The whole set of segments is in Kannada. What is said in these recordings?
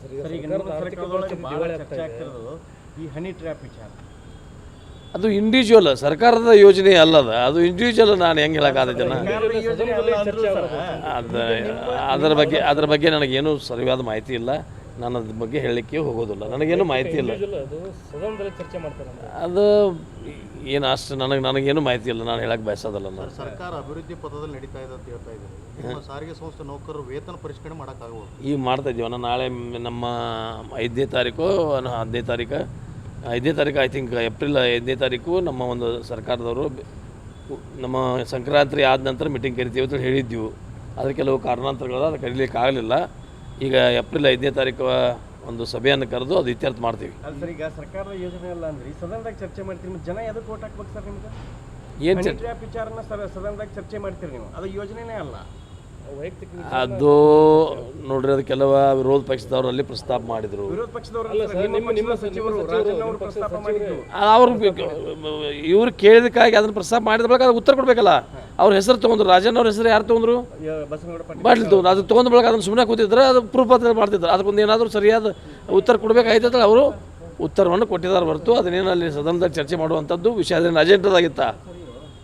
ಸರ್, ಈಗ ನಮ್ಮ ಸರ್ಕಾರದೊಳಗೆ ಭಾಳ ಚರ್ಚೆ ಆಗ್ತಿರೋದು ಈ ಹನಿ ಟ್ರ್ಯಾಪ್ ವಿಚಾರ. ಅದು ಇಂಡಿವಿಜುವಲ್ ಸರ್ಕಾರದ ಯೋಜನೆ ಅಲ್ಲದ, ಅದು ಇಂಡಿವಿಜುವಲ್. ನಾನು ಹೆಂಗೆ ಹೇಳೋಕ್ಕಾಗತ್ತೇನ ಅದ್ರ ಬಗ್ಗೆ ನನಗೇನು ಸರಿಯಾದ ಮಾಹಿತಿ ಇಲ್ಲ. ನಾನು ಅದ್ರ ಬಗ್ಗೆ ಹೇಳಲಿಕ್ಕೆ ಹೋಗೋದಿಲ್ಲ, ನನಗೇನು ಮಾಹಿತಿ ಇಲ್ಲ. ಅದು ಏನು ಅಷ್ಟು ನನಗೇನು ಮಾಹಿತಿ ಇಲ್ಲ, ನಾನು ಹೇಳಕ್ಕೆ ಬಯಸೋದಲ್ಲ. ನಾನು ಸರ್ಕಾರ ಅಭಿವೃದ್ಧಿ ಪಥದಲ್ಲಿ ನಡೀತಾ ಇದೆ ಅಂತ ಹೇಳ್ತಾ ಇದ್ದಾರೆ. ಸಾರಿಗೆ ಸಂಸ್ಥೆ ನೌಕರರು ವೇತನ ಪರಿಷ್ಕರಣೆ ಮಾಡೋಕ್ಕಾಗಬಹುದು. ಈಗ ಮಾಡ್ತಾ ಇದ್ದೀವಣ್ಣ. ನಾಳೆ ನಮ್ಮ 5ನೇ ತಾರೀಕು 10ನೇ ತಾರೀಕು 5ನೇ ತಾರೀಕು ಐ ಥಿಂಕ್ ಏಪ್ರಿಲ್ 5ನೇ ತಾರೀಕು ನಮ್ಮ ಒಂದು ಸರ್ಕಾರದವರು ನಮ್ಮ ಸಂಕ್ರಾಂತಿ ಆದ ನಂತರ ಮೀಟಿಂಗ್ ಕರಿತೀವಿ ಅಂತ ಹೇಳಿದ್ದೀವಿ. ಅದ್ರ ಕೆಲವು ಕಾರಣಾಂತರಗಳು ಅದು ಕರೀಲಿಕ್ಕೆ ಆಗಲಿಲ್ಲ. ಈಗ ಏಪ್ರಿಲ್ 5ನೇ ತಾರೀಕು ಒಂದು ಸಭೆಯನ್ನು ಕರೆದು ಅದು ಇತ್ಯರ್ಥ ಮಾಡ್ತೀವಿ. ಸರ್, ಈಗ ಸರ್ಕಾರದ ಯೋಜನೆ ಅಲ್ಲ ಅಂದ್ರೆ ಸದನದಾಗ ಚರ್ಚೆ ಮಾಡ್ತೀರಿ, ಜನ ಎದಕ್ಕೆ ಓಟ್ ಹಾಕ್ಬೇಕು ಸರ್? ನಿಮ್ಗೆ ಏನು ಟ್ರ್ಯಾಪ್ ವಿಚಾರನ ಸದನದಾಗ ಚರ್ಚೆ ಮಾಡ್ತೀರಿ ನೀವು, ಅದು ಯೋಜನೆನೇ ಅಲ್ಲ. ಅದು ನೋಡ್ರಿ, ಅದು ಕೆಲವು ವಿರೋಧ ಪಕ್ಷದವರಲ್ಲಿ ಪ್ರಸ್ತಾಪ ಮಾಡಿದ್ರು. ವಿರೋಧ ಪಕ್ಷದವರು ಸಚಿವರು ರಾಜಣ್ಣ ಅವರು ಪ್ರಸ್ತಾಪ ಮಾಡಿದ್ರು. ಅವ್ರು ಇವ್ರು ಕೇಳಿದಕ್ಕಾಗಿ ಅದನ್ನು ಪ್ರಸ್ತಾಪ ಮಾಡಿದ ಬಳಿಕ ಅದು ಉತ್ತರ ಕೊಡಬೇಕಲ್ಲ. ಅವ್ರ ಹೆಸರು ತೊಗೊಂಡ್ರು, ರಾಜಣ್ಣ ಅವ್ರ ಹೆಸರು ಯಾರು ತೊಗೊಂಡ್ರು? ಬಾಟ್ಲಿ ತೊಗೊಂಡ್ರು. ಅದು ತೊಗೊಂಡ ಬಳಿಕ ಅದನ್ನು ಸುಮ್ಮನೆ ಕೂತಿದ್ರೆ ಅದು ಪ್ರೂಫ್ ಅಂತ ಮಾಡ್ತಿದ್ರು. ಅದಕ್ಕೊಂದು ಏನಾದರೂ ಸರಿಯಾದ ಉತ್ತರ ಕೊಡಬೇಕಾಯ್ತಲ್ಲ. ಅವರು ಉತ್ತರವನ್ನು ಕೊಟ್ಟಿದ್ದಾರೆ ಹೊರತು ಅದನ್ನೇನು ಅಲ್ಲಿ ಸದನದಲ್ಲಿ ಚರ್ಚೆ ಮಾಡುವಂಥದ್ದು ವಿಷಯ ಅದೇನು ಅಜೆಂಡಾದಾಗಿತ್ತ,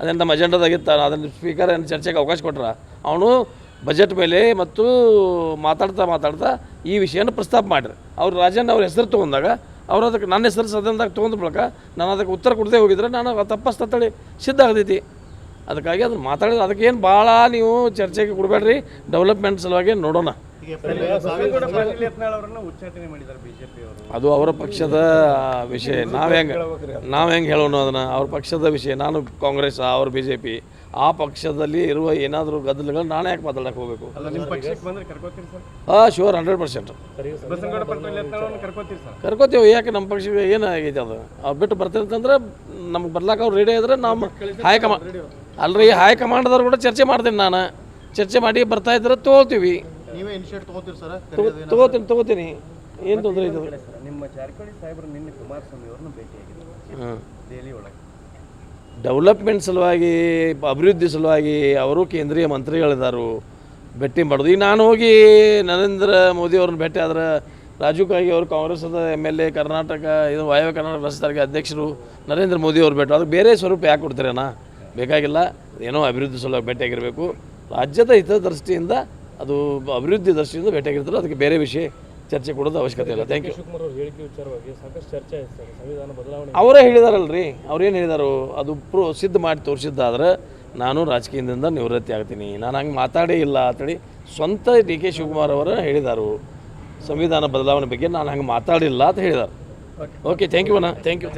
ಅದೇನು ನಮ್ಮ ಅಜೆಂಡಾದಾಗಿತ್ತ. ಅದನ್ನು ಸ್ಪೀಕರ್ ಏನು ಚರ್ಚೆಗೆ ಅವಕಾಶ ಕೊಟ್ರ. ಅವನು ಬಜೆಟ್ ಮೇಲೆ ಮತ್ತು ಮಾತಾಡ್ತಾ ಈ ವಿಷಯನ ಪ್ರಸ್ತಾಪ ಮಾಡಿರಿ. ಅವ್ರು ರಾಜಣ್ಣ ಅವ್ರ ಹೆಸರು ತೊಗೊಂಡಾಗ ಅವ್ರು ಅದಕ್ಕೆ ನನ್ನ ಹೆಸರು ಸದನದಾಗ ತೊಗೊಂಡ ಬಳಿಕ ನಾನು ಅದಕ್ಕೆ ಉತ್ತರ ಕೊಡದೆ ಹೋಗಿದ್ರೆ ನಾನು ತಪ್ಪಸ್ತಳಿ ಸಿದ್ಧ ಆಗ್ತೈತಿ. ಅದಕ್ಕಾಗಿ ಅದನ್ನು ಮಾತಾಡಿದ್ರೆ ಅದಕ್ಕೇನು ಭಾಳ ನೀವು ಚರ್ಚೆಗೆ ಕೊಡಬೇಡ್ರಿ. ಡೆವಲಪ್ಮೆಂಟ್ ಸಲುವಾಗಿ ನೋಡೋಣ. ಅದು ಅವರ ಪಕ್ಷದ ವಿಷಯ. ನಾವು ಹೆಂಗೆ ಹೇಳೋಣ ಅದನ್ನು? ಅವ್ರ ಪಕ್ಷದ ವಿಷಯ. ನಾನು ಕಾಂಗ್ರೆಸ್, ಅವ್ರ BJP, ಆ ಪಕ್ಷದಲ್ಲಿ ಇರುವ ಏನಾದರೂ ಗದ್ದಲಗಳು ನಾನು ಯಾಕೆ ಮಾತಾಡಕ್ಕೆ ಹೋಗಬೇಕು? ಶೋರ್ 100% ಕರ್ಕೋತೀವಿ. ಯಾಕೆ ನಮ್ಮ ಪಕ್ಷಕ್ಕೆ ಏನು ಆಗೈತೆ ಅದು? ಅವ್ರು ಬಿಟ್ಟು ಬರ್ತಾರೆ ಅಂತಂದ್ರೆ ನಮ್ಗೆ ಬರ್ಲಾಕ ಅವ್ರು ರೆಡಿ ಆಗಿದ್ರೆ ನಮ್ಮ ಹೈಕಮಾಂಡ್ದವ್ರು ಕೂಡ ಚರ್ಚೆ ಮಾಡ್ತೀನಿ. ನಾನು ಚರ್ಚೆ ಮಾಡಿ ಬರ್ತಾ ಇದ್ರೆ ತೊಗೊಳ್ತೀವಿ. ತಗೋತೀನಿ. ಏನು ತೊಂದರೆ ಇದೆ? ನಿಮ್ಮ ಜಾರಕಿಹೊಳಿ ಸಾಹೇಬರು ನಿನ್ನೆ ಕುಮಾರಸ್ವಾಮಿ ಅವ್ರನ್ನ ಭೇಟಿಯಾಗಿದ್ದಾರೆ ದೆಹಲಿ ಒಳಗೆ. ಡೆವಲಪ್ಮೆಂಟ್ ಸಲುವಾಗಿ, ಅಭಿವೃದ್ಧಿ ಸಲುವಾಗಿ ಅವರು ಕೇಂದ್ರೀಯ ಮಂತ್ರಿಗಳಿದ್ದಾರೆ, ಭೇಟಿ ಮಾಡೋದು. ಈಗ ನಾನು ಹೋಗಿ ನರೇಂದ್ರ ಮೋದಿ ಅವ್ರನ್ನ ಭೇಟಿ ಆದ್ರೆ, ರಾಜೀವ್ ಗಾಂಧಿ ಅವರು ಕಾಂಗ್ರೆಸ್ದ MLA, ಕರ್ನಾಟಕ ಇದು ವಾಯವ್ಯ ಕರ್ನಾಟಕ ರಾಜ್ಯ ಸಾರಿಗೆ ಅಧ್ಯಕ್ಷರು ನರೇಂದ್ರ ಮೋದಿ ಅವ್ರು ಭೇಟಿ, ಅದಕ್ಕೆ ಬೇರೆ ಸ್ವರೂಪ ಯಾಕೆ ಕೊಡ್ತೀರಣ್ಣ? ಬೇಕಾಗಿಲ್ಲ. ಏನೋ ಅಭಿವೃದ್ಧಿ ಸಲುವಾಗಿ ಭೇಟಿಯಾಗಿರಬೇಕು. ರಾಜ್ಯದ ಹಿತದೃಷ್ಟಿಯಿಂದ, ಅದು ಅಭಿವೃದ್ಧಿ ದೃಷ್ಟಿಯಿಂದ ಭೇಟಿಯಾಗಿರ್ತಾರೆ. ಅದಕ್ಕೆ ಬೇರೆ ವಿಷಯ ಚರ್ಚೆ ಕೊಡೋದು ಅವಶ್ಯಕತೆ ಇಲ್ಲ. Thank you. ಅವರೇ ಹೇಳಿದಾರಲ್ರಿ, ಅವ್ರೇನು ಹೇಳಿದಾರು? ಅದು ಸಿದ್ಧ ಮಾಡಿ ತೋರಿಸಿದ್ದಾದ್ರೆ ನಾನು ರಾಜಕೀಯದಿಂದ ನಿವೃತ್ತಿ ಆಗ್ತೀನಿ, ನಾನು ಹಂಗೆ ಮಾತಾಡೇ ಇಲ್ಲ ಅಂತೇಳಿ ಸ್ವಂತ DK ಶಿವಕುಮಾರ್ ಅವರು ಹೇಳಿದರು. ಸಂವಿಧಾನ ಬದಲಾವಣೆ ಬಗ್ಗೆ ನಾನು ಹಂಗೆ ಮಾತಾಡಿಲ್ಲ ಅಂತ ಹೇಳಿದ್ದಾರೆ. ಓಕೆ, ಥ್ಯಾಂಕ್ ಯು ಅಣ್ಣ. Thank you.